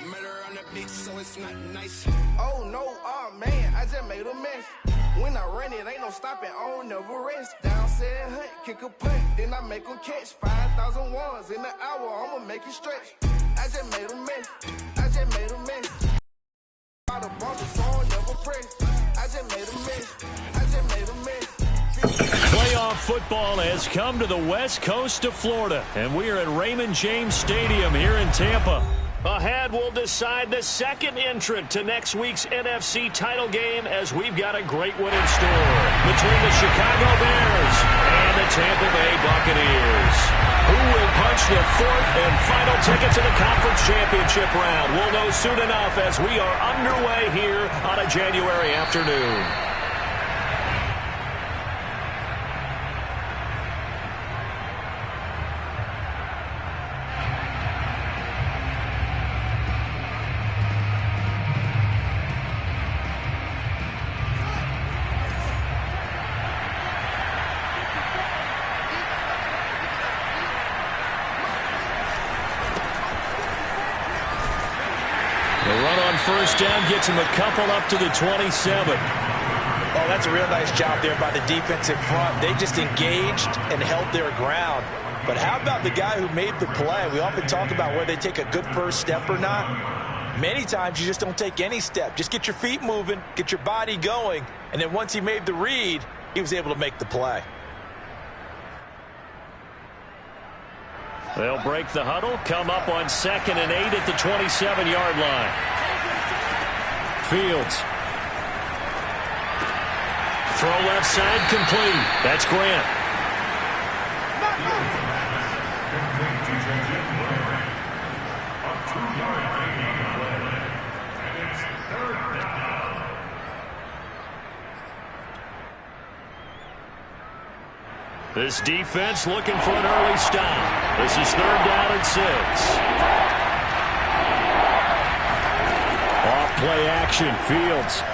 Murder on the beach, so it's not nice. Oh no, oh man, I just made a mess. When I run it, ain't no stopping, I don't never rest. Down 700, kick a punt, then I make them catch. 5,000 ones in the hour, I'ma make it stretch. I just made a mess, I just made a mess. Out of bumper, so I never press. I just made a mess, I just made a mess. Playoff football has come to the west coast of Florida, and we are at Raymond James Stadium here in Tampa. Ahead, we'll decide the second entrant to next week's NFC title game, as we've got a great one in store between the Chicago Bears and the Tampa Bay Buccaneers. Who will punch the fourth and final ticket to the conference championship round? We'll know soon enough as we are underway here on a January afternoon. First down gets him a couple up to the 27. Oh, that's a real nice job there by the defensive front. They just engaged and held their ground. But how about the guy who made the play? We often talk about whether they take a good first step or not. Many times you just don't take any step. Just get your feet moving, get your body going, and then once he made the read, he was able to make the play. They'll break the huddle, come up on 2nd and 8 at the 27-yard line. Fields. Throw left side complete. That's Grant. This defense looking for an early stop. This is 3rd down and 6. Play action, Fields.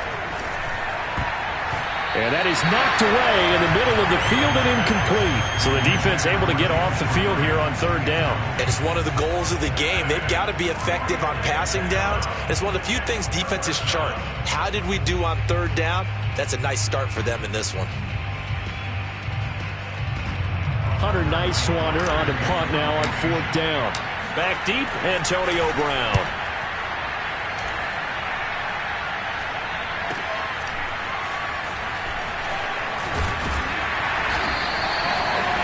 And that is knocked away in the middle of the field and incomplete. So the defense able to get off the field here on 3rd down. And it's one of the goals of the game. They've got to be effective on passing downs. It's one of the few things defenses chart. How did we do on 3rd down? That's a nice start for them in this one. Hunter Nice-Swanner on a punt now on 4th down. Back deep, Antonio Brown.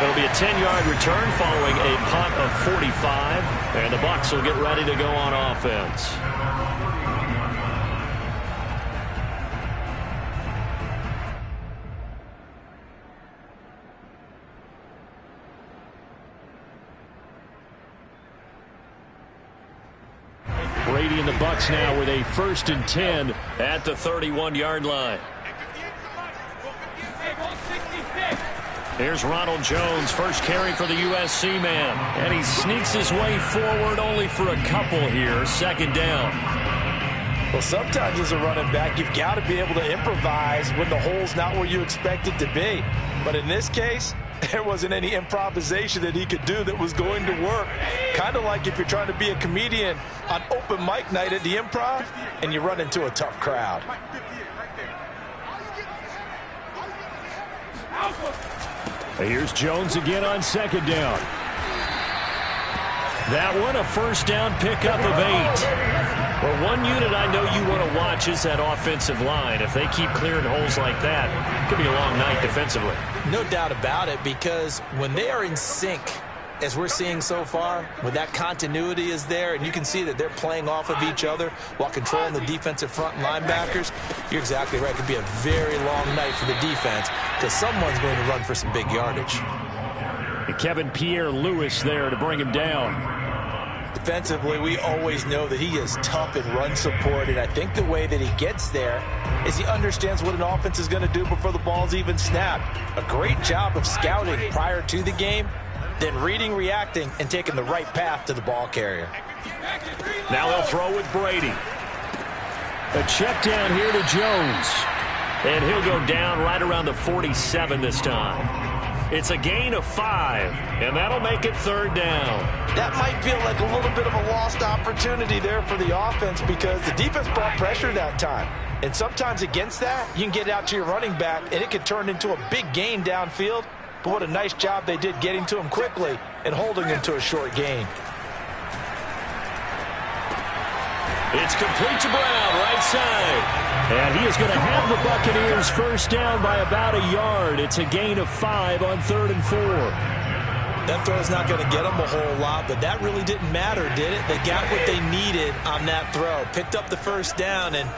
It'll be a 10-yard return following a punt of 45, and the Bucs will get ready to go on offense. Brady and the Bucs now with a 1st and 10 at the 31-yard line. Here's Ronald Jones, first carry for the USC man. And he sneaks his way forward only for a couple here. 2nd down. Well, sometimes as a running back, you've got to be able to improvise when the hole's not where you expect it to be. But in this case, there wasn't any improvisation that he could do that was going to work. Kind of like if you're trying to be a comedian on open mic night at the Improv and you run into a tough crowd. Here's Jones again on 2nd down. That one, a 1st down pickup of 8. Well, one unit I know you want to watch is that offensive line. If they keep clearing holes like that, it could be a long night defensively. No doubt about it, because when they are in sync, as we're seeing so far, when that continuity is there and you can see that they're playing off of each other while controlling the defensive front linebackers, you're exactly right. It could be a very long night for the defense because someone's going to run for some big yardage. And Kevin Pierre-Louis there to bring him down. Defensively, we always know that he is tough in run support, and I think the way that he gets there is he understands what an offense is going to do before the ball's even snapped. A great job of scouting prior to the game, then reading, reacting, and taking the right path to the ball carrier. Now they'll throw with Brady. A check down here to Jones. And he'll go down right around the 47 this time. It's a gain of 5, and that'll make it third down. That might feel like a little bit of a lost opportunity there for the offense because the defense brought pressure that time. And sometimes against that, you can get out to your running back, and it can turn into a big gain downfield. But what a nice job they did getting to him quickly and holding him to a short gain. It's complete to Brown, right side. And he is going to have the Buccaneers first down by about a yard. It's a gain of 5 on 3rd and 4. That throw's not going to get them a whole lot, but that really didn't matter, did it? They got what they needed on that throw. Picked up the first down, and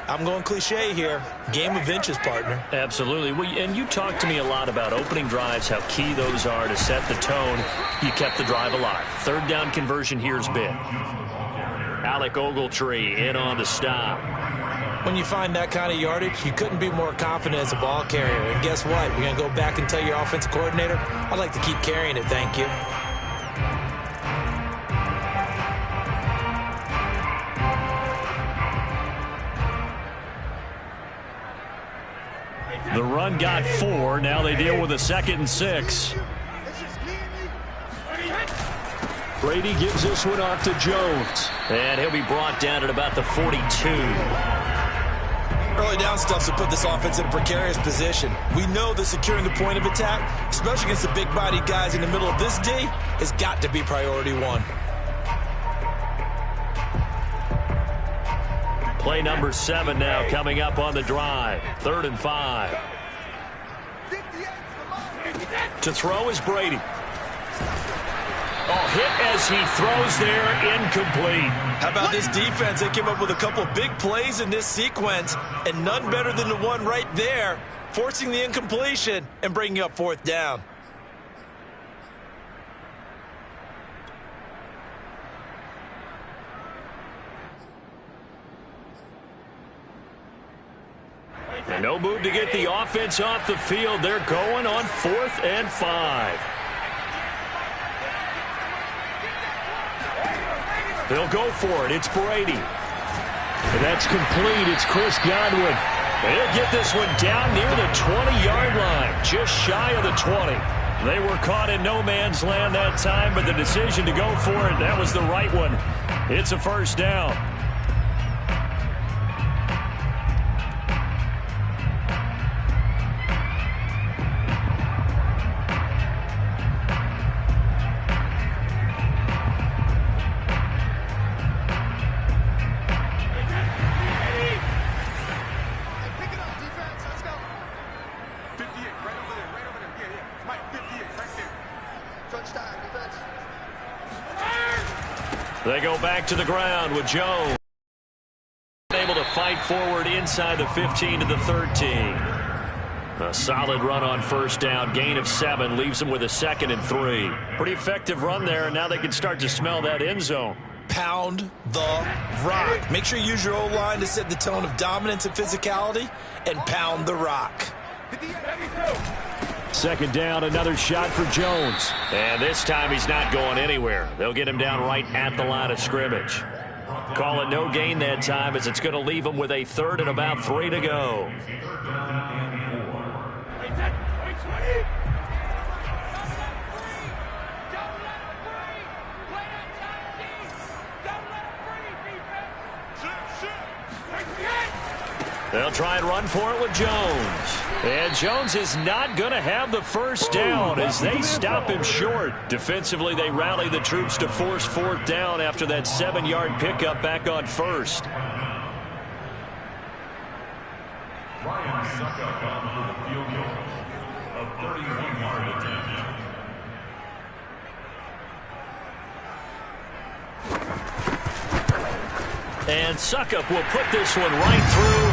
I'm going cliche here. Game of inches, partner. Absolutely. Well, and you talked to me a lot about opening drives, how key those are to set the tone. You kept the drive alive. Third down conversion here is big. Alec Ogletree in on the stop. When you find that kind of yardage, you couldn't be more confident as a ball carrier. And guess what? You're going to go back and tell your offensive coordinator, I'd like to keep carrying it, thank you. The run got 4. Now they deal with a 2nd and 6. Brady gives this one off to Jones. And he'll be brought down at about the 42. Early down stuff to put this offense in a precarious position. We know that securing the point of attack, especially against the big-bodied guys in the middle of this D, has got to be priority 1. Play number 7 now coming up on the drive. 3rd and 5. To throw is Brady. Oh, hit as he throws there, incomplete. How about this defense? They came up with a couple big plays in this sequence, and none better than the one right there, forcing the incompletion and bringing up 4th down. And no move to get the offense off the field. They're going on 4th and 5. They'll go for it. It's Brady. And that's complete. It's Chris Godwin. They'll get this one down near the 20-yard line, just shy of the 20. They were caught in no man's land that time, but the decision to go for it, that was the right one. It's a first down. They go back to the ground with Jones. Able to fight forward inside the 15 to the 13. A solid run on first down. Gain of 7 leaves them with a 2nd and 3. Pretty effective run there, and now they can start to smell that end zone. Pound the rock. Make sure you use your O-line to set the tone of dominance and physicality, and pound the rock. 2nd down, another shot for Jones. And this time he's not going anywhere. They'll get him down right at the line of scrimmage. Call it no gain that time, as it's going to leave him with a 3rd and about 3 to go. They'll try and run for it with Jones. And Jones is not going to have the first down as they stop him short. Defensively, they rally the troops to force 4th down after that 7-yard pickup back on 1st. Ryan Suckup on for the field goal of 31-yard attempt. And Suckup will put this one right through.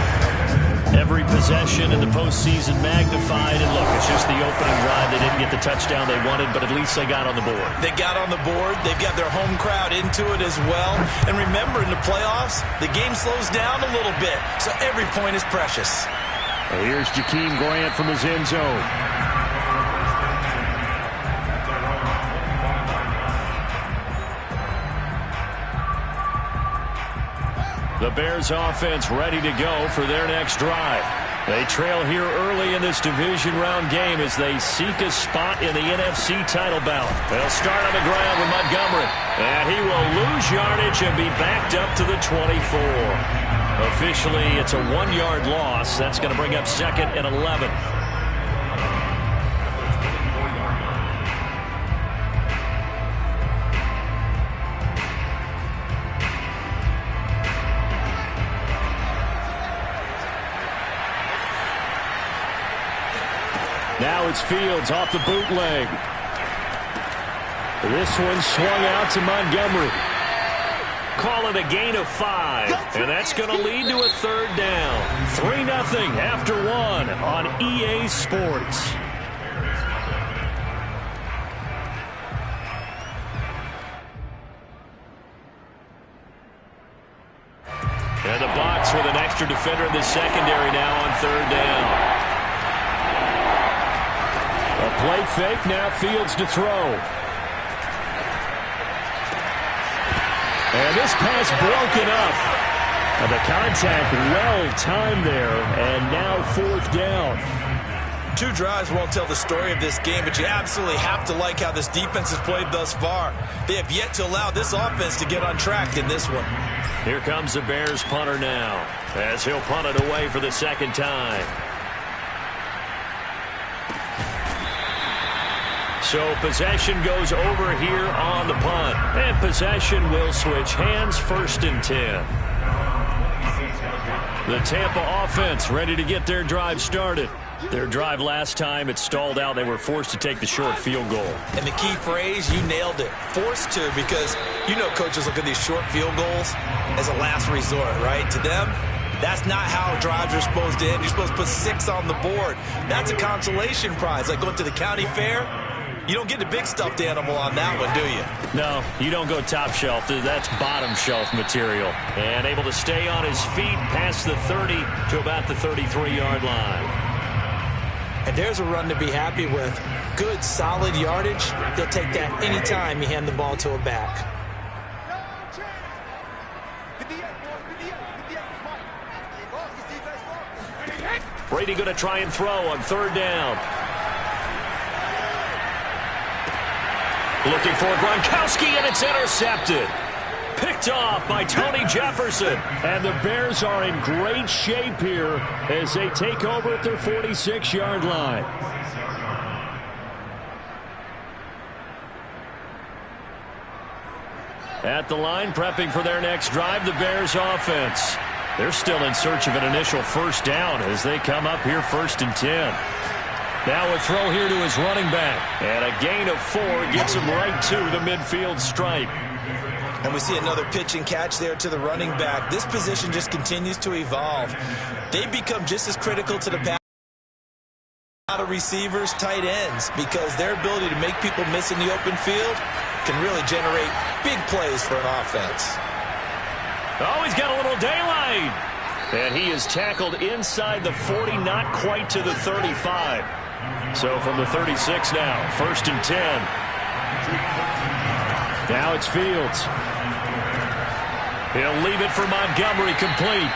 Every possession in the postseason magnified. And look, it's just the opening drive. They didn't get the touchdown they wanted, but at least they got on the board. They got on the board. They've got their home crowd into it as well. And remember, in the playoffs, the game slows down a little bit, so every point is precious. Well, here's Jakeem Grant from his end zone. The Bears offense ready to go for their next drive. They trail here early in this division round game as they seek a spot in the NFC title bout. They'll start on the ground with Montgomery. And he will lose yardage and be backed up to the 24. Officially, it's a 1-yard loss. That's going to bring up 2nd and 11. Now it's Fields off the bootleg. This one swung out to Montgomery. Call it a gain of 5, and that's going to lead to a 3rd down. 3-0 after 1 on EA Sports. And the box with an extra defender in the secondary now on 3rd down. A play fake, now Fields to throw. And this pass broken up. And the contact well-timed there, and now 4th down. 2 drives won't tell the story of this game, but you absolutely have to like how this defense has played thus far. They have yet to allow this offense to get on track in this one. Here comes the Bears punter now, as he'll punt it away for the 2nd time. So possession goes over here on the punt. And possession will switch hands, 1st and 10. The Tampa offense ready to get their drive started. Their drive last time, it stalled out. They were forced to take the short field goal. And the key phrase, you nailed it. Forced to, because you know coaches look at these short field goals as a last resort, right? To them, that's not how drives are supposed to end. You're supposed to put 6 on the board. That's a consolation prize, like going to the county fair. You don't get the big stuffed animal on that one, do you? No, you don't go top shelf. That's bottom shelf material. And able to stay on his feet past the 30 to about the 33-yard line. And there's a run to be happy with. Good, solid yardage. They'll take that anytime you hand the ball to a back. Brady going to try and throw on 3rd down. Looking for Gronkowski, and it's intercepted. Picked off by Tony Jefferson. And the Bears are in great shape here as they take over at their 46-yard line. At the line, prepping for their next drive, the Bears offense. They're still in search of an initial 1st down as they come up here 1st and 10. Now a throw here to his running back. And a gain of 4 gets him right to the midfield stripe. And we see another pitch and catch there to the running back. This position just continues to evolve. They become just as critical to the pass. A lot of receivers, tight ends, because their ability to make people miss in the open field can really generate big plays for an offense. Oh, he's got a little daylight. And he is tackled inside the 40, not quite to the 35. So from the 36 now, 1st and 10. Now it's Fields. He'll leave it for Montgomery, complete.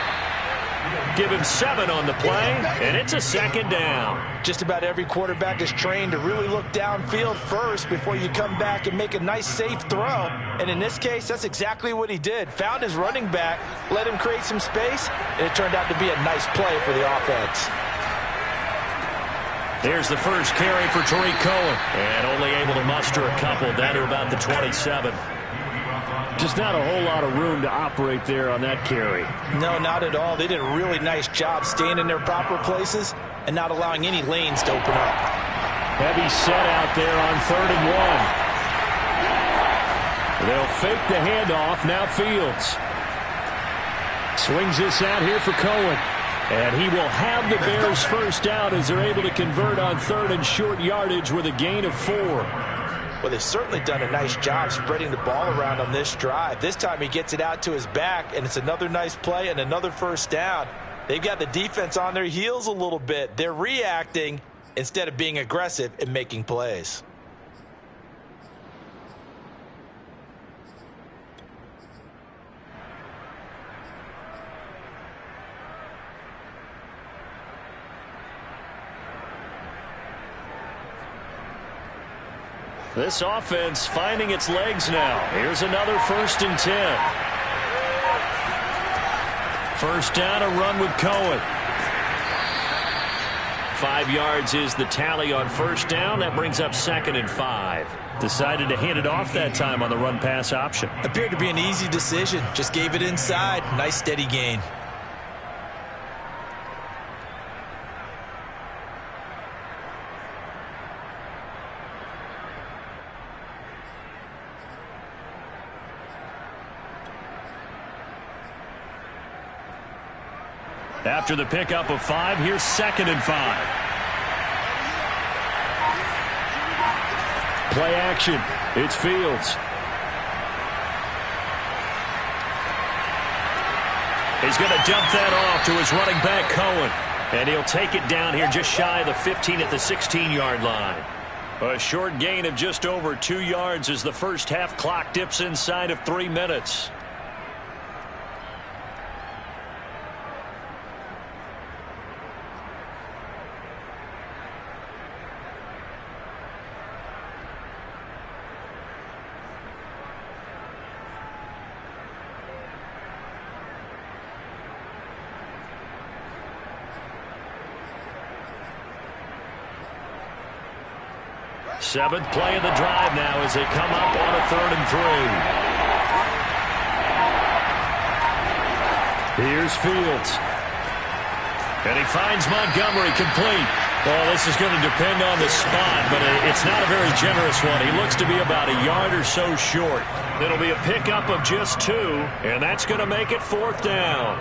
Give him 7 on the play, and it's a 2nd down. Just about every quarterback is trained to really look downfield first before you come back and make a nice, safe throw. And in this case, that's exactly what he did. Found his running back, let him create some space, and it turned out to be a nice play for the offense. Here's the first carry for Tariq Cohen, and only able to muster a couple down to about the 27. Just not a whole lot of room to operate there on that carry. No, not at all. They did a really nice job staying in their proper places and not allowing any lanes to open up. Heavy set out there on 3rd and 1. They'll fake the handoff. Now Fields swings this out here for Cohen. And he will have the Bears' first down as they're able to convert on 3rd and short yardage with a gain of 4. Well, they've certainly done a nice job spreading the ball around on this drive. This time he gets it out to his back, and it's another nice play and another first down. They've got the defense on their heels a little bit. They're reacting instead of being aggressive and making plays. This offense finding its legs now. Here's another 1st and 10. First down, a run with Cohen. 5 yards is the tally on first down. That brings up 2nd and 5. Decided to hand it off that time on the run-pass option. Appeared to be an easy decision. Just gave it inside. Nice steady gain. After the pickup of 5, here's 2nd and 5. Play action. It's Fields. He's going to dump that off to his running back, Cohen. And he'll take it down here just shy of the 15 at the 16-yard line. A short gain of just over 2 yards as the first half clock dips inside of 3 minutes. Seventh play of the drive now as they come up on a 3rd and 3. Here's Fields. And he finds Montgomery complete. Well, this is going to depend on the spot, but it's not a very generous one. He looks to be about a yard or so short. It'll be a pickup of just 2, and that's going to make it 4th down.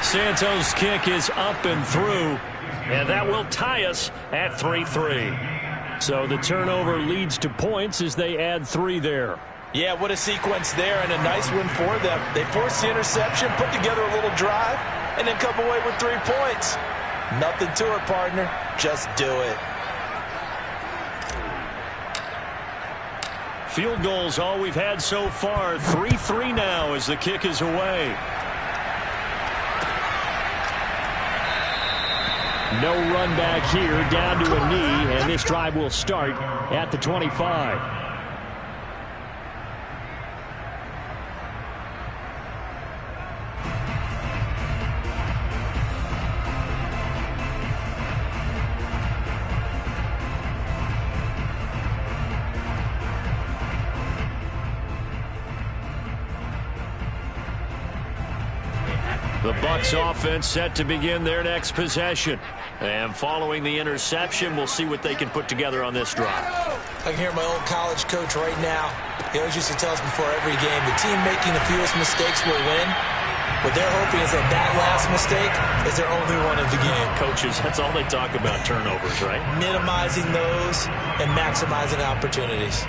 Santos' kick is up and through, and that will tie us at 3-3. So the turnover leads to points as they add 3 there. Yeah, what a sequence there, and a nice win for them. They forced the interception, put together a little drive, and then come away with 3 points. Nothing to it, partner. Just do it. Field goals all we've had so far. 3-3 now as the kick is away. No run back here, down to a knee, and this drive will start at the 25. The Bucs offense set to begin their next possession. And following the interception, we'll see what they can put together on this drive. I can hear my old college coach right now. He always used to tell us before every game, the team making the fewest mistakes will win. What they're hoping is that that last mistake is their only one of the game. Coaches, that's all they talk about, turnovers, right? Minimizing those and maximizing opportunities.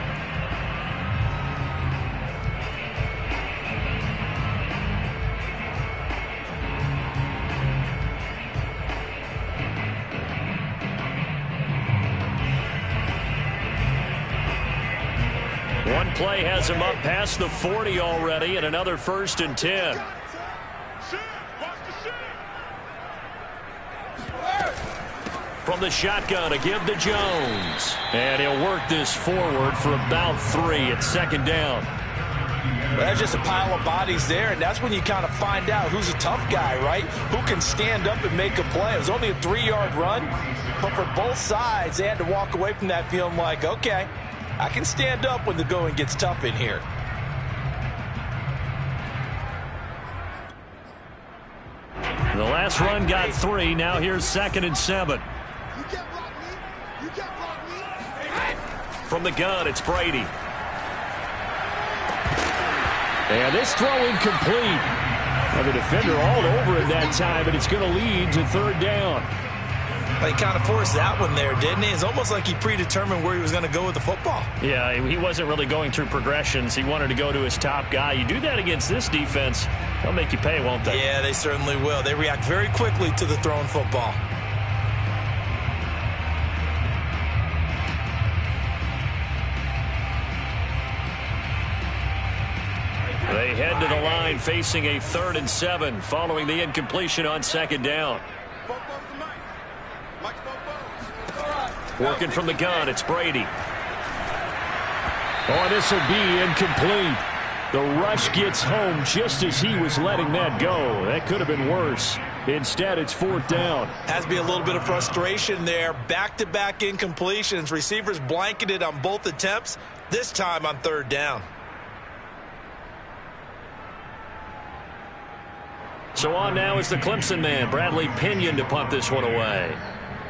One play has him up past the 40 already, and another 1st and 10. From the shotgun, a give to Jones. And he'll work this forward for about 3 at 2nd down. Well, that's just a pile of bodies there, and that's when you kind of find out who's a tough guy, right? Who can stand up and make a play. It was only a 3-yard run, but for both sides, they had to walk away from that feeling like, okay, I can stand up when the going gets tough in here. The last run got 3. Now here's 2nd and 7. From the gun, it's Brady. And this throw incomplete. And the defender all over it that time, and it's going to lead to 3rd down. He kind of forced that one there, didn't he? It's almost like he predetermined where he was going to go with the football. Yeah, he wasn't really going through progressions. He wanted to go to his top guy. You do that against this defense, they'll make you pay, won't they? Yeah, they certainly will. They react very quickly to the thrown football. They head to the line facing a 3rd and 7 following the incompletion on 2nd down. Working from the gun, it's Brady. Oh, this will be incomplete. The rush gets home just as he was letting that go. That could have been worse. Instead, it's 4th down. Has to be a little bit of frustration there. Back-to-back incompletions. Receivers blanketed on both attempts, this time on 3rd down. So on now is the Clemson man, Bradley Pinion, to punt this one away.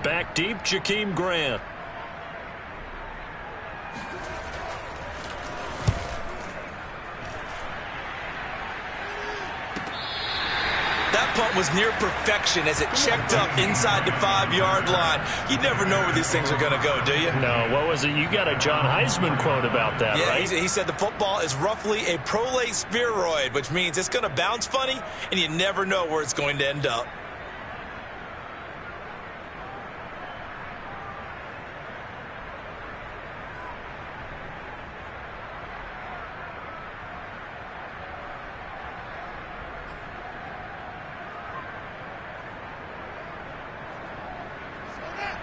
Back deep, Jakeem Grant. That punt was near perfection as it checked up inside the 5-yard line. You never know where these things are going to go, do you? No, what was it? You got a John Heisman quote about that, yeah, right? He said the football is roughly a prolate spheroid, which means it's going to bounce funny, and you never know where it's going to end up.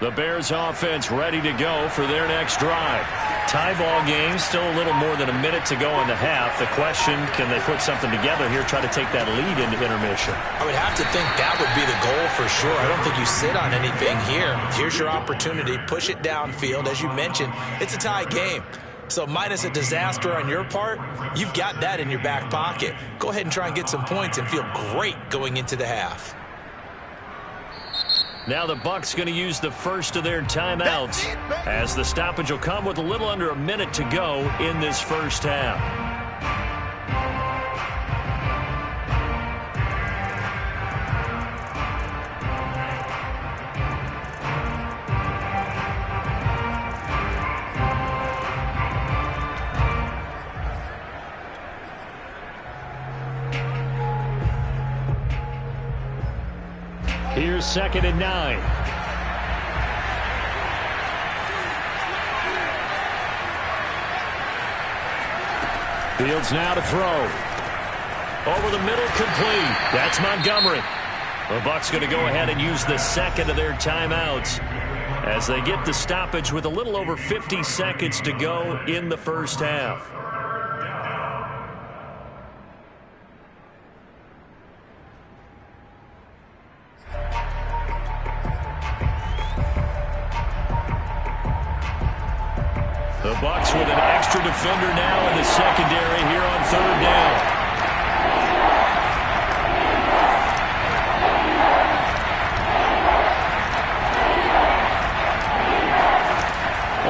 The Bears offense ready to go for their next drive. Tie ball game, still a little more than a minute to go in the half. The question, can they put something together here, try to take that lead into intermission? I would have to think that would be the goal for sure. I don't think you sit on anything here. Here's your opportunity. Push it downfield. As you mentioned, it's a tie game. So minus a disaster on your part, you've got that in your back pocket. Go ahead and try and get some points and feel great going into the half. Now the Bucs going to use the first of their timeouts, as the stoppage will come with a little under a minute to go in this first half. Here's 2nd and 9. Fields now to throw. Over the middle, complete. That's Montgomery. The Bucs going to go ahead and use the second of their timeouts as they get the stoppage with a little over 50 seconds to go in the first half. The Bucs with an extra defender now in the secondary here on 3rd down.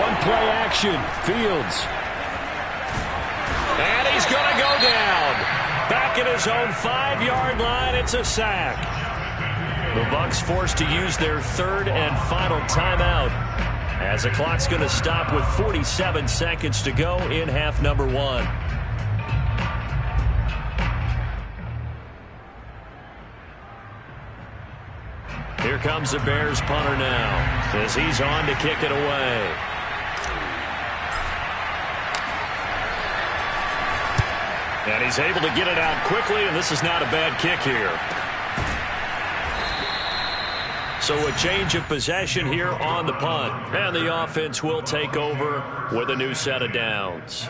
On play action, Fields. And he's going to go down. Back at his own 5-yard line, it's a sack. The Bucs forced to use their 3rd and final timeout, as the clock's going to stop with 47 seconds to go in half number 1. Here comes the Bears punter now, as he's on to kick it away. And he's able to get it out quickly, and this is not a bad kick here. So a change of possession here on the punt. And the offense will take over with a new set of downs.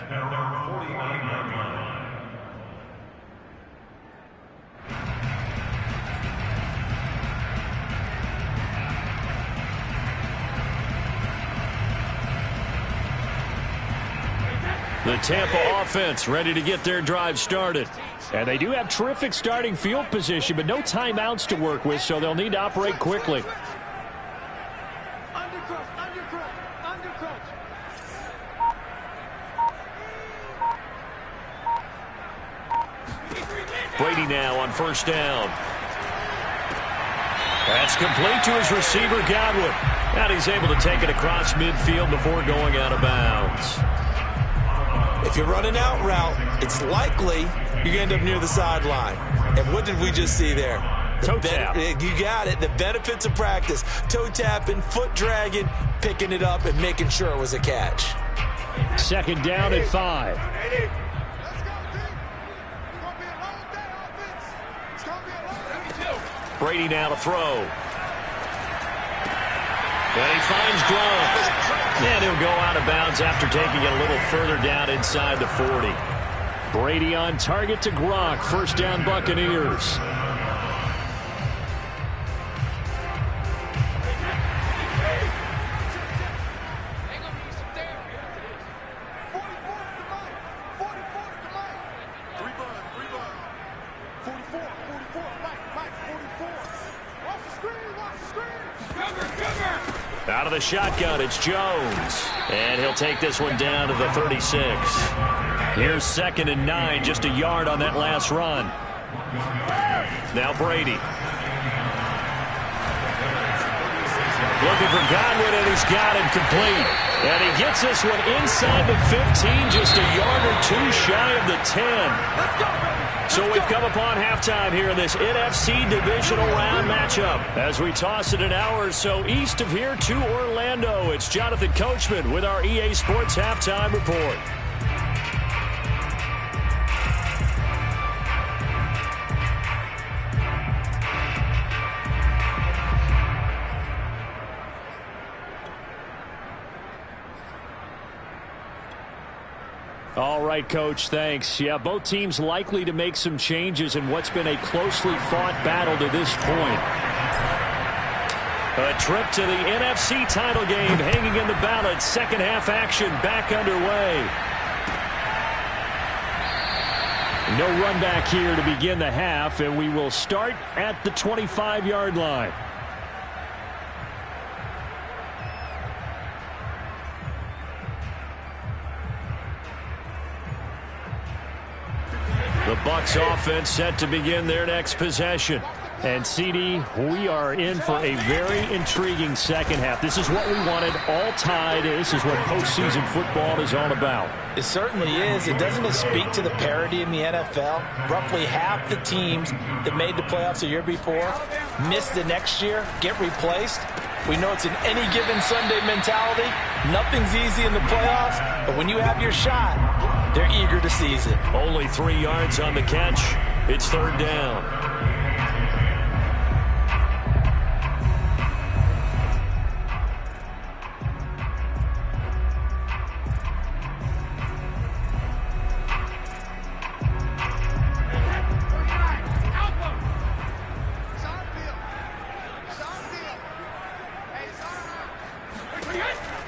The The Tampa offense ready to get their drive started. And they do have terrific starting field position, but no timeouts to work with, so they'll need to operate quickly. Brady now on first down. That's complete to his receiver, Godwin. And he's able to take it across midfield before going out of bounds. If you're running out route, it's likely you're going to end up near the sideline. And what did we just see there? Toe tap. You got it. The benefits of practice. Toe tapping, foot dragging, picking it up, and making sure it was a catch. Second down at 5. Brady now to throw. And he finds Gronk. And he'll go out of bounds after taking it a little further down inside the 40. Brady on target to Gronk. First down, Buccaneers. Out of the shotgun, it's Jones. And he'll take this one down to the 36. Here's 2nd and 9, just a yard on that last run. Now Brady. Looking for Godwin, and he's got him complete. And he gets this one inside the 15, just a yard or two shy of the 10. So we've come upon halftime here in this NFC divisional round matchup. As we toss it an hour or so east of here to Orlando, it's Jonathan Coachman with our EA Sports Halftime Report. All right, Coach, thanks. Yeah, both teams likely to make some changes in what's been a closely fought battle to this point. A trip to the NFC title game hanging in the balance. Second half action back underway. No run back here to begin the half, and we will start at the 25-yard line. The Bucs offense set to begin their next possession. And, CD, we are in for a very intriguing second half. This is what we wanted, all tied. This is what postseason football is all about. It certainly is. It doesn't it speak to the parity in the NFL? Roughly half the teams that made the playoffs the year before miss the next year, get replaced. We know it's an any given Sunday mentality. Nothing's easy in the playoffs, but when you have your shot, they're eager to seize it. Only 3 yards on the catch. It's third down.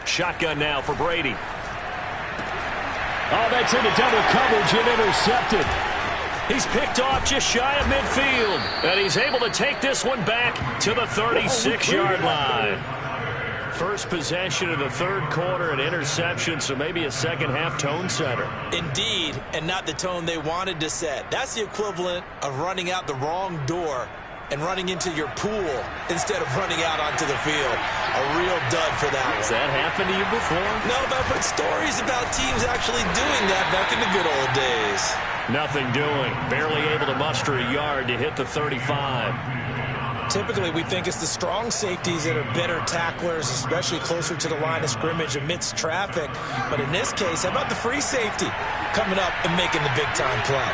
Shotgun now for Brady. Oh, that's into double coverage and intercepted. He's picked off just shy of midfield. And he's able to take this one back to the 36-yard line. First possession of the third quarter, an interception, so maybe a second-half tone setter. Indeed, and not the tone they wanted to set. That's the equivalent of running out the wrong door and running into your pool instead of running out onto the field. A real dud for that one. Has that happened to you before? No, but I've heard stories about teams actually doing that back in the good old days. Nothing doing. Barely able to muster a yard to hit the 35. Typically, we think it's the strong safeties that are better tacklers, especially closer to the line of scrimmage amidst traffic. But in this case, how about the free safety coming up and making the big-time play?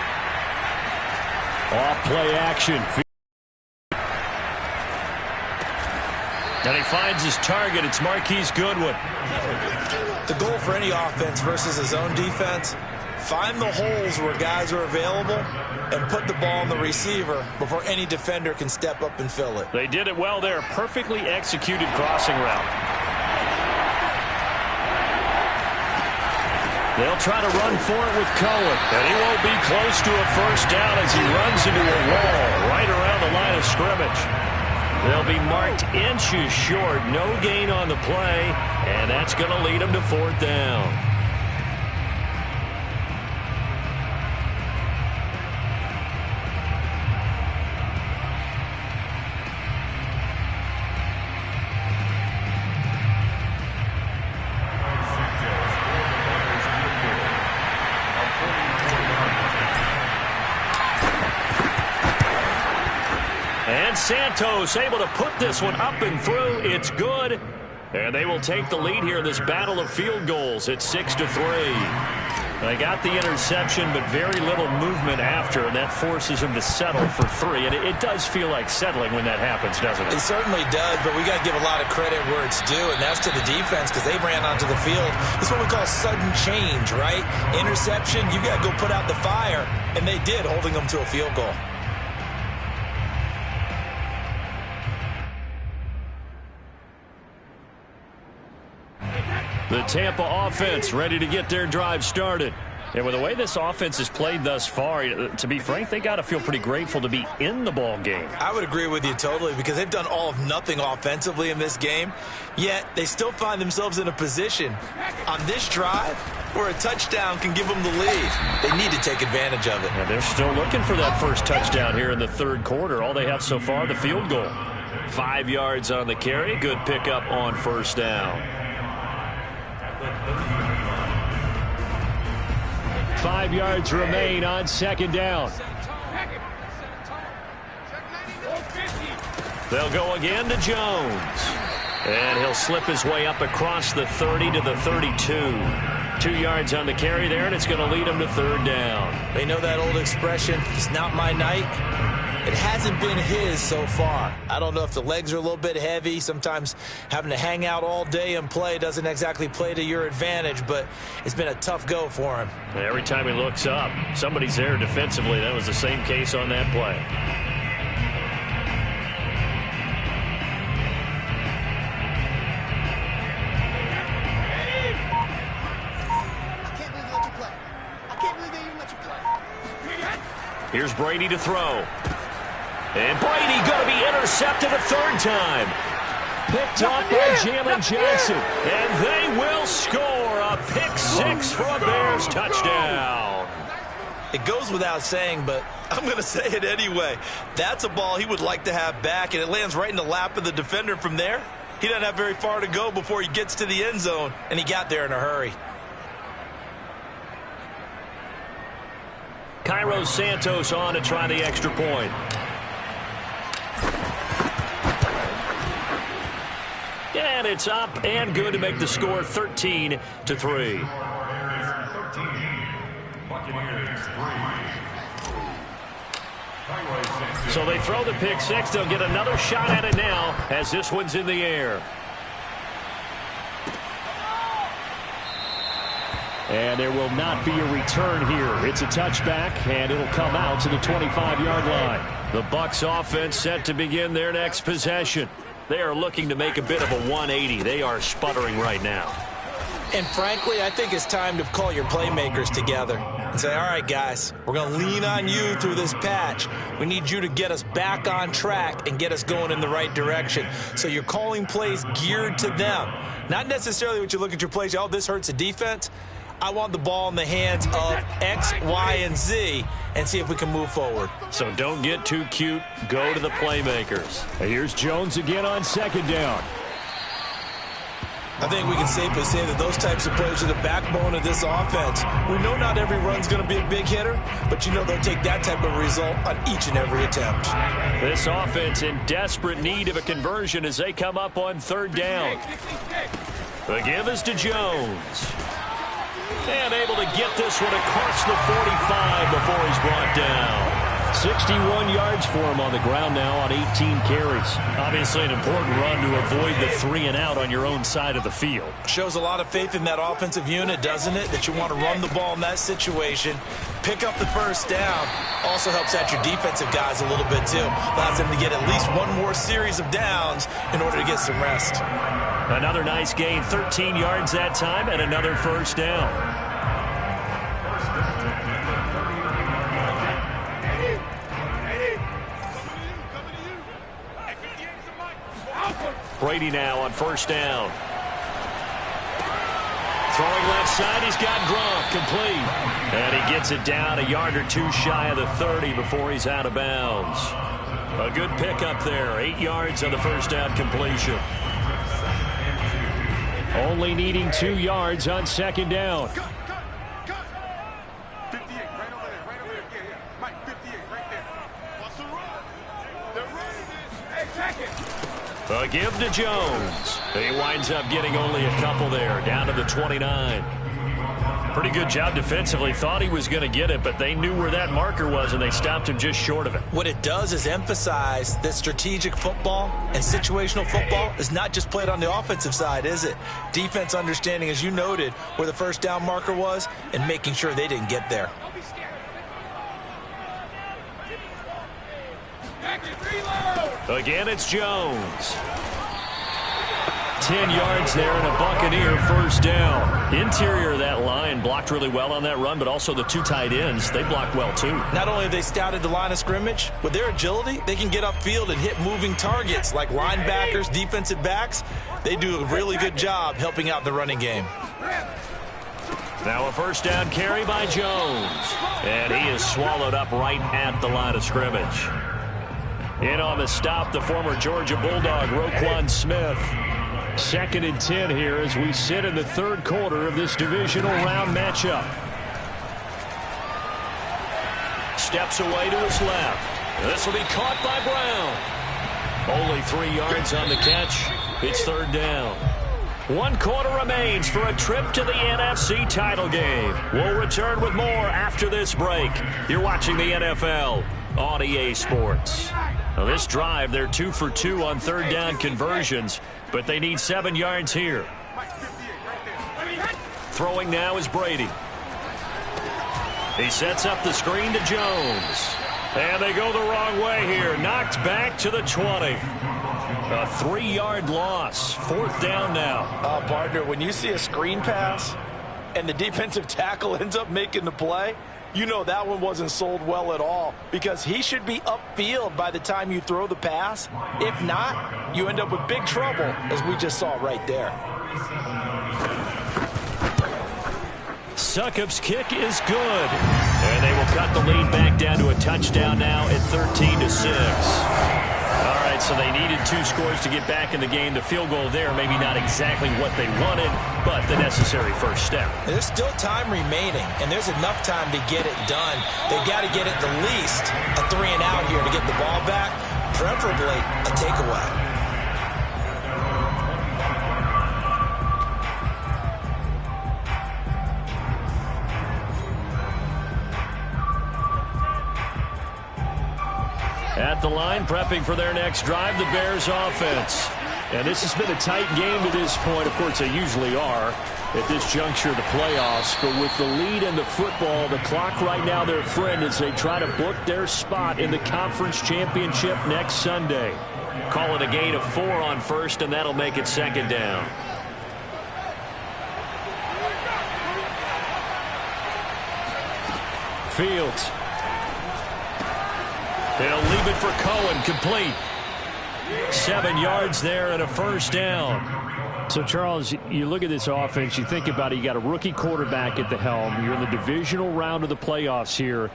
Off play action. And he finds his target. It's Marquise Goodwin. The goal for any offense versus his own defense, find the holes where guys are available and put the ball on the receiver before any defender can step up and fill it. They did it well there. Perfectly executed crossing route. They'll try to run for it with Cohen, and he won't be close to a first down as he runs into a wall right around the line of scrimmage. They'll be marked inches short, no gain on the play, and that's going to lead them to fourth down. And Santos able to put this one up and through. It's good. And they will take the lead here in this battle of field goals at 6-3. They got the interception, but very little movement after, and that forces them to settle for 3. And it does feel like settling when that happens, doesn't it? It certainly does, but we got to give a lot of credit where it's due, and that's to the defense because they ran onto the field. It's what we call sudden change, right? Interception, you got to go put out the fire, and they did, holding them to a field goal. The Tampa offense ready to get their drive started. And with the way this offense has played thus far, to be frank, they got to feel pretty grateful to be in the ball game. I would agree with you totally because they've done all of nothing offensively in this game, yet they still find themselves in a position on this drive where a touchdown can give them the lead. They need to take advantage of it. And they're still looking for that first touchdown here in the third quarter. All they have so far, the field goal. 5 yards on the carry. Good pickup on first down. 5 yards remain on second down. They'll go again to Jones. And he'll slip his way up across the 30 to the 32. 2 yards on the carry there, and it's going to lead him to third down. They know that old expression, it's not my night. It hasn't been his so far. I don't know if the legs are a little bit heavy. Sometimes having to hang out all day and play doesn't exactly play to your advantage, but it's been a tough go for him. Every time he looks up, somebody's there defensively. That was the same case on that play. Here's Brady to throw. And Brady going to be intercepted a third time. Picked off by Jalen Johnson. And they will score a pick six for a Bears touchdown. It goes without saying, but I'm going to say it anyway. That's a ball he would like to have back, and it lands right in the lap of the defender from there. He doesn't have very far to go before he gets to the end zone, and he got there in a hurry. Cairo Santos on to try the extra point. And it's up and good to make the score 13-3. So they throw the pick six. They'll get another shot at it now as this one's in the air. And there will not be a return here. It's a touchback, and it'll come out to the 25-yard line. The Bucs offense set to begin their next possession. They are looking to make a bit of a 180. They are sputtering right now. And frankly, I think it's time to call your playmakers together and say, all right, guys, we're going to lean on you through this patch. We need you to get us back on track and get us going in the right direction. So you're calling plays geared to them. Not necessarily what you look at your plays, oh, this hurts the defense. I want the ball in the hands of X, Y, and Z and see if we can move forward. So don't get too cute. Go to the playmakers. Here's Jones again on second down. I think we can safely say that those types of plays are the backbone of this offense. We know not every run's going to be a big hitter, but you know they'll take that type of result on each and every attempt. This offense in desperate need of a conversion as they come up on third down. The give is to Jones. And able to get this one across the 45 before he's brought down. 61 yards for him on the ground now on 18 carries. Obviously an important run to avoid the 3 and out on your own side of the field. Shows a lot of faith in that offensive unit, doesn't it? That you want to run the ball in that situation. Pick up the first down. Also helps out your defensive guys a little bit too. Allows them to get at least one more series of downs in order to get some rest. Another nice gain, 13 yards that time, and another first down. Brady now on first down. Throwing left side, he's got Gronk, complete. And he gets it down a yard or two shy of the 30 before he's out of bounds. A good pickup there, 8 yards on the first down completion. Only needing 2 yards on second down. 58, right over there, right over there. Yeah. Mike, 58, right there. What's the run? They're running this. Hey, check it. A give to Jones. He winds up getting only a couple there, down to the 29. Pretty good job defensively. Thought he was going to get it, but they knew where that marker was, and they stopped him just short of it. What it does is emphasize that strategic football and situational football is not just played on the offensive side, is it? Defense understanding, as you noted, where the first down marker was and making sure they didn't get there. Again, it's Jones. 10 yards there and a Buccaneer first down. Interior of that line blocked really well on that run, but also the 2 tight ends, they blocked well too. Not only have they scouted the line of scrimmage, with their agility, they can get upfield and hit moving targets like linebackers, defensive backs. They do a really good job helping out the running game. Now a first down carry by Jones. And he is swallowed up right at the line of scrimmage. In on the stop, the former Georgia Bulldog, Roquan Smith. 2nd and 10 here as we sit in the third quarter of this divisional round matchup. Steps away to his left. This will be caught by Brown. Only 3 yards on the catch. It's third down. 1 quarter remains for a trip to the NFC title game. We'll return with more after this break. You're watching the NFL on EA Sports. Now this drive, they're 2 for 2 on third down conversions, but they need 7 yards here. Throwing now is Brady. He sets up the screen to Jones. And they go the wrong way here. Knocked back to the 20. A 3-yard loss. Fourth down now. Partner, when you see a screen pass and the defensive tackle ends up making the play, you know that one wasn't sold well at all, because he should be upfield by the time you throw the pass. If not, you end up with big trouble, as we just saw right there. Succop's kick is good. And they will cut the lead back down to a touchdown now at 13-6. All right, so they needed 2 scores to get back in the game. The field goal there, maybe not exactly what they wanted, but the necessary first step. There's still time remaining, and there's enough time to get it done. They've got to get at the least a 3 and out here to get the ball back, preferably a takeaway. At the line, prepping for their next drive, the Bears offense. And this has been a tight game to this point. Of course, they usually are at this juncture of the playoffs. But with the lead in the football, the clock right now their friend as they try to book their spot in the conference championship next Sunday. Call it a gain of 4 on first, and that'll make it second down. Fields. They'll leave it for Cohen, complete. 7 yards there and a first down. So, Charles, you look at this offense, you think about it, you got a rookie quarterback at the helm. You're in the divisional round of the playoffs here.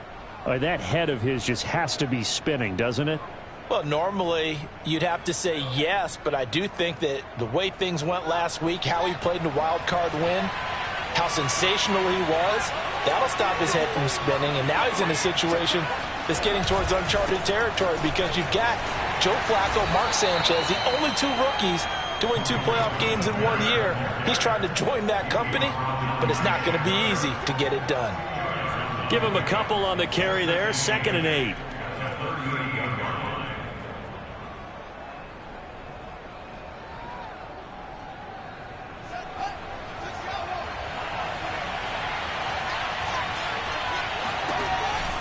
That head of his just has to be spinning, doesn't it? Well, normally you'd have to say yes, but I do think that the way things went last week, how he played in the wild card win, how sensational he was, that'll stop his head from spinning. And now he's in a situation that's getting towards uncharted territory, because you've got Joe Flacco, Mark Sanchez, the only 2 rookies to win 2 playoff games in 1 year. He's trying to join that company, but it's not going to be easy to get it done. Give him a couple on the carry there, 2nd and 8.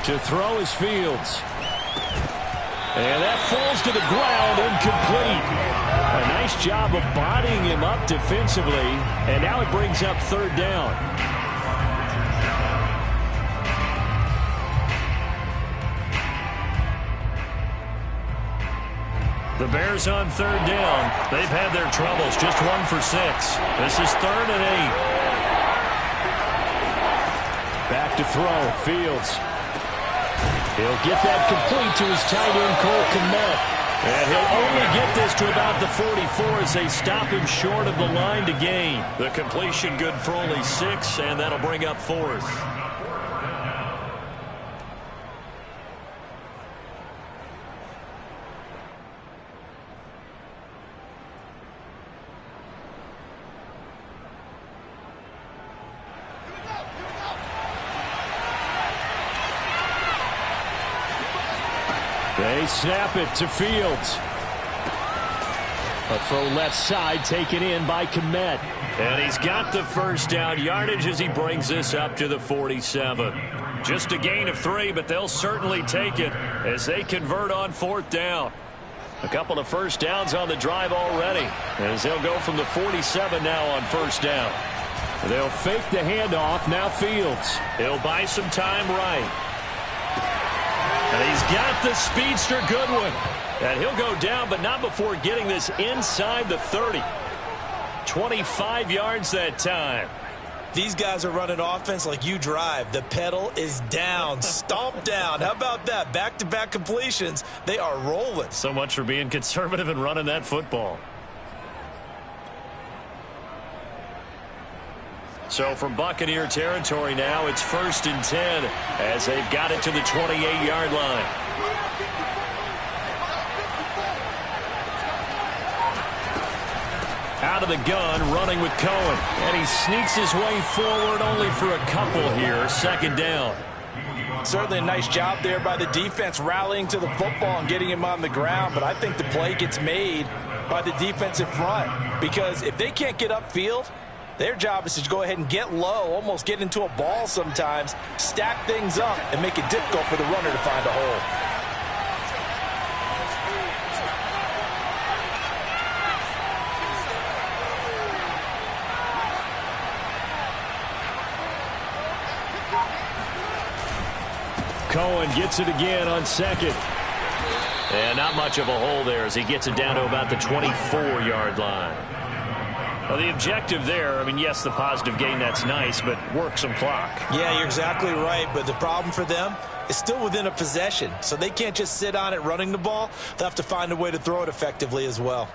To throw is Fields. And that falls to the ground, incomplete. A nice job of bodying him up defensively, and now it brings up third down. The Bears on third down. They've had their troubles, just 1 for 6. This is 3rd and 8. Back to throw, Fields. He'll get that complete to his tight end, Cole Kmet. And he'll only get this to about the 44 as they stop him short of the line to gain. The completion good for only 6, and that'll bring up 4th. They snap it to Fields. A throw left side taken in by Kmet. And he's got the first down yardage as he brings this up to the 47. Just a gain of 3, but they'll certainly take it as they convert on 4th down. A couple of first downs on the drive already as they'll go from the 47 now on 1st down. They'll fake the handoff. Now Fields. He'll buy some time right. And he's got the speedster Goodwin. And he'll go down, but not before getting this inside the 30. 25 yards that time. These guys are running offense like you drive. The pedal is down, stomped down. How about that? Back-to-back completions. They are rolling. So much for being conservative and running that football. So from Buccaneer territory now, it's 1st and 10 as they've got it to the 28-yard line. Out of the gun, running with Cohen. And he sneaks his way forward only for a couple here. 2nd down. Certainly a nice job there by the defense rallying to the football and getting him on the ground. But I think the play gets made by the defensive front. Because if they can't get upfield, their job is to go ahead and get low, almost get into a ball sometimes, stack things up, and make it difficult for the runner to find a hole. Cohen gets it again on 2nd. And not much of a hole there as he gets it down to about the 24-yard line. Well, the objective there, I mean, yes, the positive gain, that's nice, but work some clock. Yeah, you're exactly right, but the problem for them is still within a possession, so they can't just sit on it running the ball. They'll have to find a way to throw it effectively as well.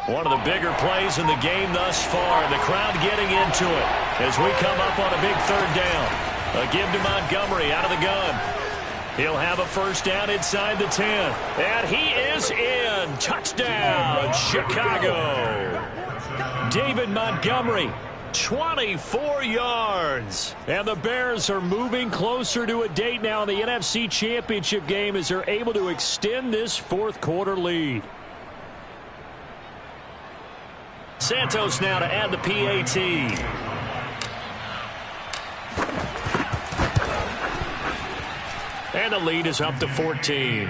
One of the bigger plays in the game thus far, and the crowd getting into it as we come up on a big 3rd down. A give to Montgomery out of the gun. He'll have a first down inside the 10. And he is in. Touchdown, Chicago. David Montgomery, 24 yards. And the Bears are moving closer to a date now in the NFC Championship game as they're able to extend this 4th quarter lead. Santos now to add the PAT. And the lead is up to 14.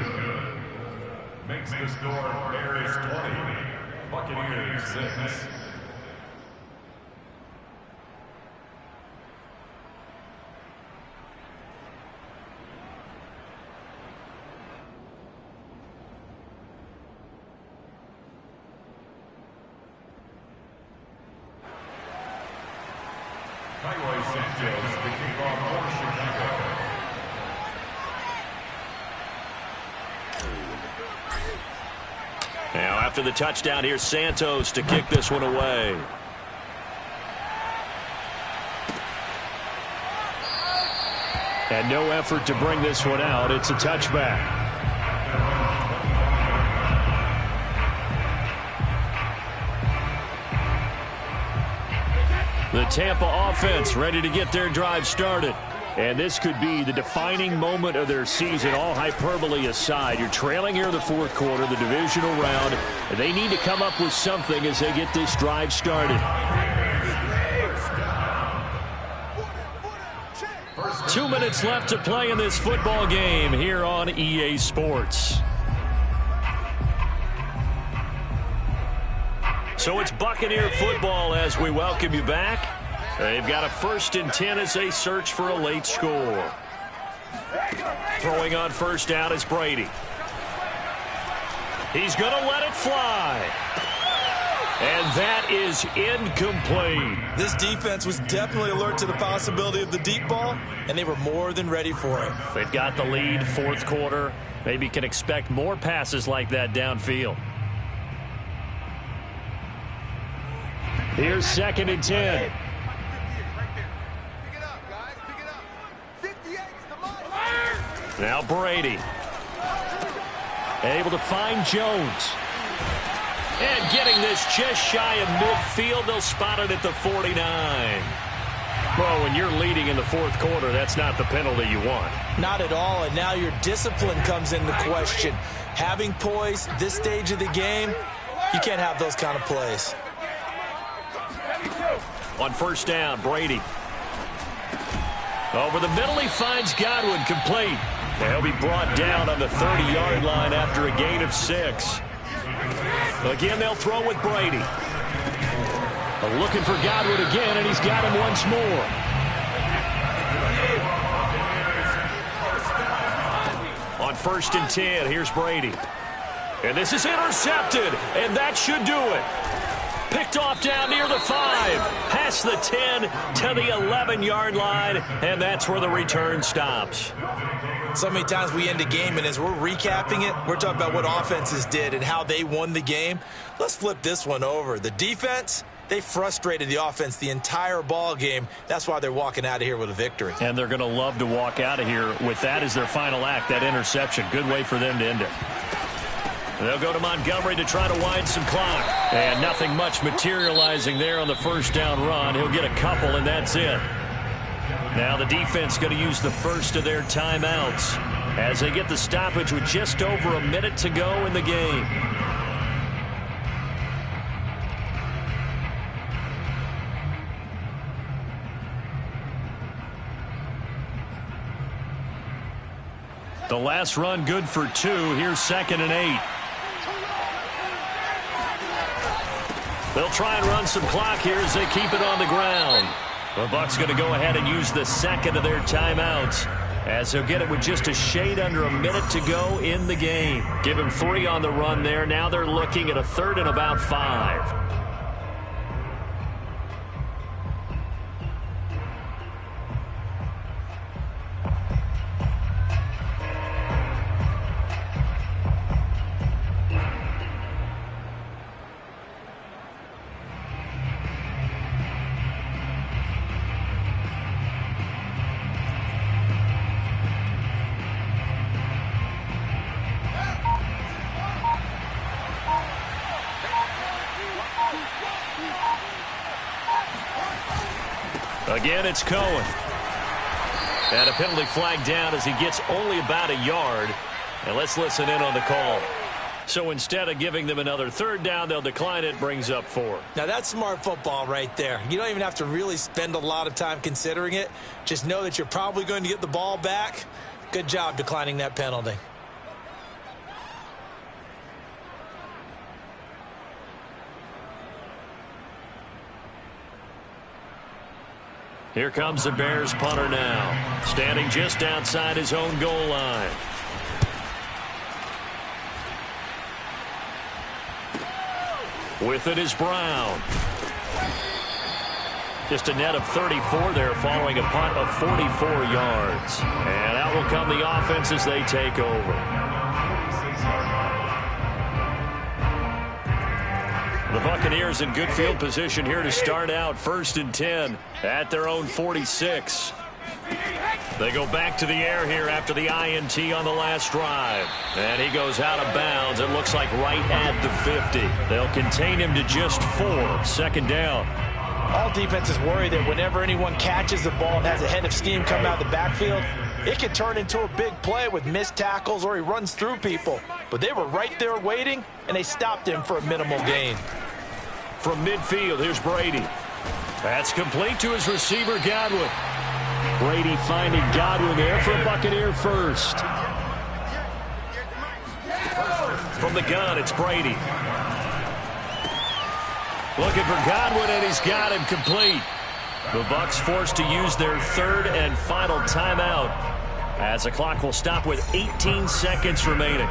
Makes the score Bears 20, Buccaneers 6. Santos to kick off for Chicago. Now after the touchdown, here's Santos to kick this one away. And no effort to bring this one out. It's a touchback. The Tampa offense ready to get their drive started. And this could be the defining moment of their season, all hyperbole aside. You're trailing here in the 4th quarter, the divisional round. And they need to come up with something as they get this drive started. 2 minutes left to play in this football game here on EA Sports. So it's Buccaneer football as we welcome you back. They've got a 1st and 10 as they search for a late score. Throwing on 1st down is Brady. He's going to let it fly. And that is incomplete. This defense was definitely alert to the possibility of the deep ball, and they were more than ready for it. They've got the lead, 4th quarter. Maybe can expect more passes like that downfield. Here's 2nd and 10. Now Brady. Able to find Jones. And getting this just shy of midfield. They'll spot it at the 49. Well, when you're leading in the 4th quarter, that's not the penalty you want. Not at all, and now your discipline comes into question. Having poise this stage of the game, you can't have those kind of plays. On 1st down, Brady. Over the middle, he finds Godwin, complete. He'll be brought down on the 30-yard line after a gain of 6. Again, they'll throw with Brady. Looking for Godwin again, and he's got him once more. On 1st and 10, here's Brady. And this is intercepted, and that should do it. Picked off down near the 5, past the 10 to the 11-yard line, and that's where the return stops. So many times we end a game, and as we're recapping it, we're talking about what offenses did and how they won the game. Let's flip this one over. The defense, they frustrated the offense the entire ball game. That's why they're walking out of here with a victory. And they're going to love to walk out of here with that as their final act, that interception. Good way for them to end it. They'll go to Montgomery to try to wind some clock. And nothing much materializing there on the 1st down run. He'll get a couple, and that's it. Now the defense going to use the first of their timeouts as they get the stoppage with just over a minute to go in the game. The last run good for 2. Here's 2nd and 8. They'll try and run some clock here as they keep it on the ground. The Bucs going to go ahead and use the 2nd of their timeouts as they'll get it with just a shade under a minute to go in the game. Give him 3 on the run there. Now they're looking at a 3rd and about 5. Again, it's Cohen. And a penalty flag down as he gets only about a yard. And let's listen in on the call. So instead of giving them another 3rd down, they'll decline it, brings up 4. Now, that's smart football right there. You don't even have to really spend a lot of time considering it. Just know that you're probably going to get the ball back. Good job declining that penalty. Here comes the Bears punter now, standing just outside his own goal line. With it is Brown. Just a net of 34 there following a punt of 44 yards. And out will come the offense as they take over. The Buccaneers in good field position here to start out. 1st and 10 at their own 46. They go back to the air here after the INT on the last drive. And he goes out of bounds. It looks like right at the 50. They'll contain him to just 4. 2nd down. All defenses worry that whenever anyone catches the ball and has a head of steam coming out of the backfield, it can turn into a big play with missed tackles or he runs through people. But they were right there waiting, and they stopped him for a minimal gain. From midfield, here's Brady. That's complete to his receiver, Godwin. Brady finding Godwin there for a Buccaneer first. From the gun, it's Brady. Looking for Godwin, and he's got him complete. The Bucs forced to use their third and final timeout as the clock will stop with 18 seconds remaining.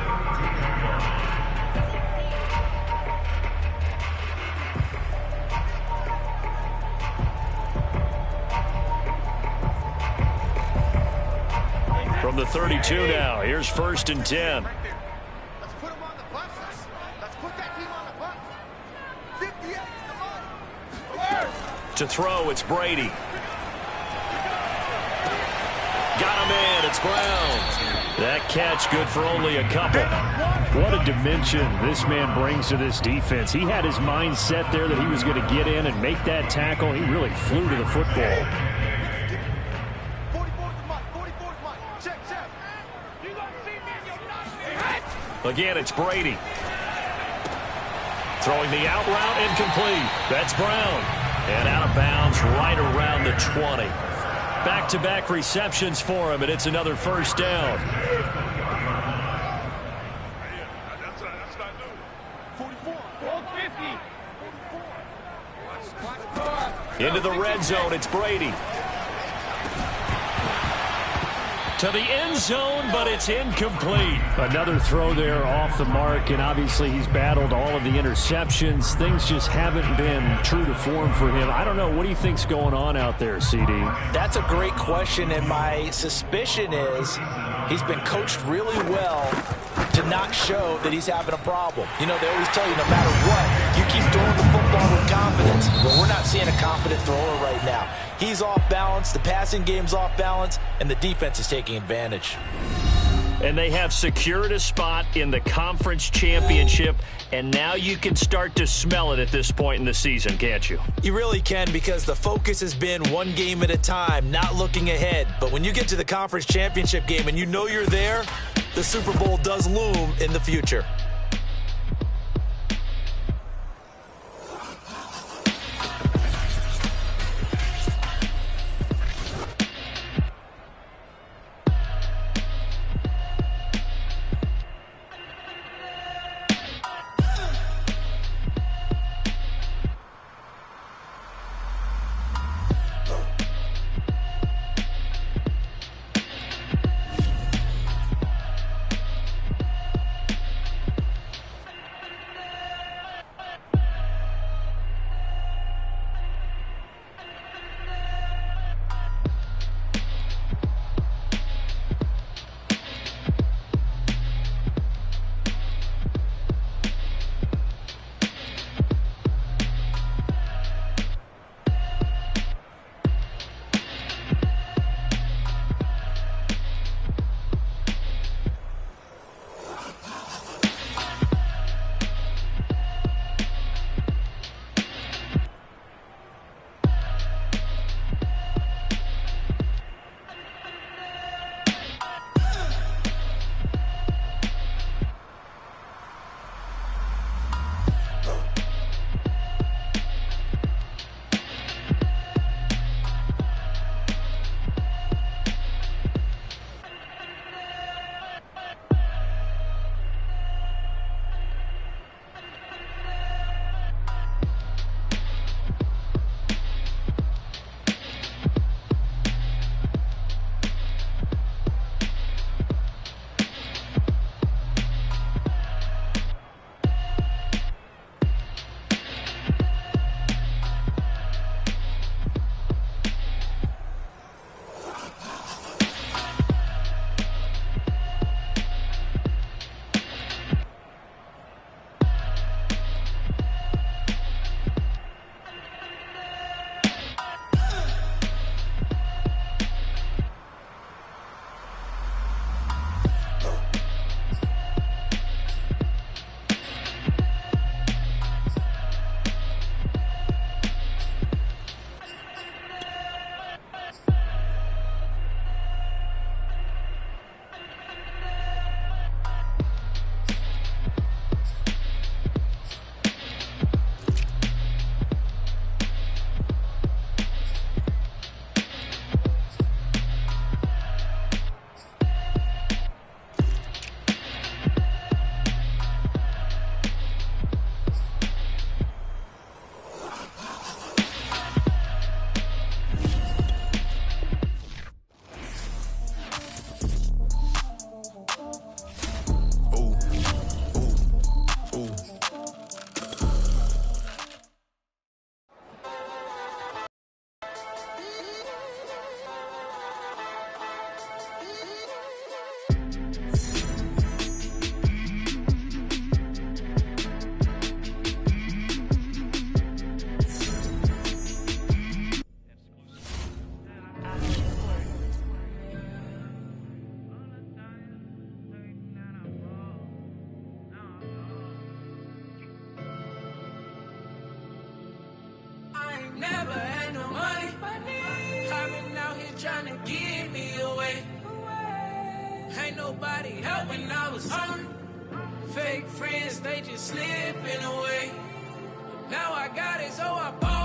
From the 32 now, here's 1st and 10. Let's put them on the buses. Let's put that team on the bus. 58 to the mud. To throw, it's Brady. Got him in, it's Brown. That catch good for only a couple. What a dimension this man brings to this defense. He had his mind set there that he was going to get in and make that tackle. He really flew to the football. 44's the mud. 44's mud. Check. You gonna see me in your nuts? Again, it's Brady. Throwing the out route, incomplete. That's Brown. And out of bounds right around the 20. Back-to-back receptions for him, and it's another 1st down. That's not new. 44. 50. Into the red zone, it's Brady. To the end zone, but it's incomplete. Another throw there off the mark, and obviously he's battled all of the interceptions. Things just haven't been true to form for him. I don't know. What do you think's going on out there, CD? That's a great question, and my suspicion is he's been coached really well to not show that he's having a problem. You know, they always tell you no matter what, you keep throwing the football with confidence. But we're not seeing a confident thrower right now. He's off balance, the passing game's off balance, and the defense is taking advantage. And they have secured a spot in the conference championship, and now you can start to smell it at this point in the season, can't you? You really can, because the focus has been one game at a time, not looking ahead. But when you get to the conference championship game and you know you're there, the Super Bowl does loom in the future. Ain't nobody help when I was hurt. Fake friends, they just slipping away. Now I got it, so I bought